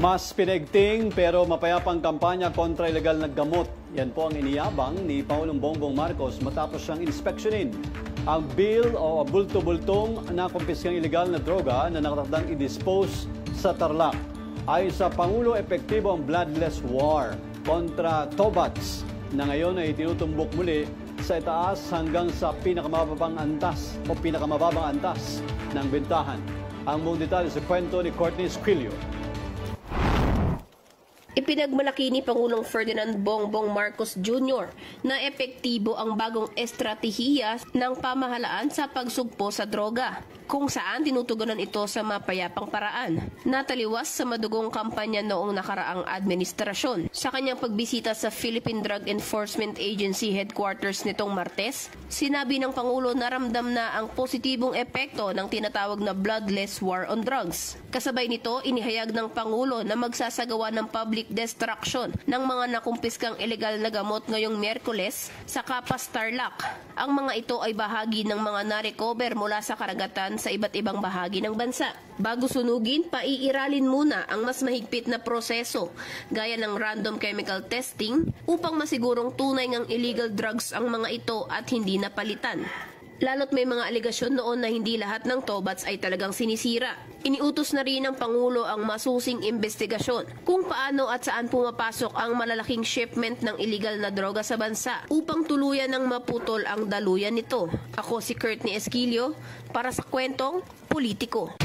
Mas pinigting pero mapayapang kampanya kontra ilegal na gamot. Yan po ang iniyabang ni Pangulong Bongbong Marcos matapos siyang inspeksyonin ang bill o bulto-bultong na kumpiskang ilegal na droga na nakatakdang i-dispose sa Tarlac. Ayon sa Pangulo, epektibo ang bloodless war kontra Tobats na ngayon ay tinutumbok muli sa itaas hanggang sa pinakamababang antas o pinakamababang antas ng bentahan. Ang buong detalye sa kwento ni Courtney Esquilio. Ipinagmalaki ni Pangulong Ferdinand Bongbong Marcos Jr. na epektibo ang bagong estratehiya ng pamahalaan sa pagsugpo sa droga, kung saan tinutugunan ito sa mapayapang paraan. Nataliwas sa madugong kampanya noong nakaraang administrasyon. Sa kanyang pagbisita sa Philippine Drug Enforcement Agency headquarters nitong Martes, sinabi ng Pangulo na ramdam na ang positibong epekto ng tinatawag na bloodless war on drugs. Kasabay nito, inihayag ng Pangulo na magsasagawa ng public destruction ng mga nakumpiskang ilegal na gamot ngayong Miyerkules sa Capas, Tarlac. Ang mga ito ay bahagi ng mga na-recover mula sa karagatan sa iba't ibang bahagi ng bansa. Bago sunugin, paiiralin muna ang mas mahigpit na proseso gaya ng random chemical testing upang masigurong tunay ngang illegal drugs ang mga ito at hindi napalitan. Lalo't may mga aligasyon noon na hindi lahat ng Tobats ay talagang sinisira. Iniutos na rin ng Pangulo ang masusing investigasyon kung paano at saan pumapasok ang malalaking shipment ng illegal na droga sa bansa upang tuluyan ng maputol ang daluyan nito. Ako si Courtney Esquilio para sa Kwentong Politiko.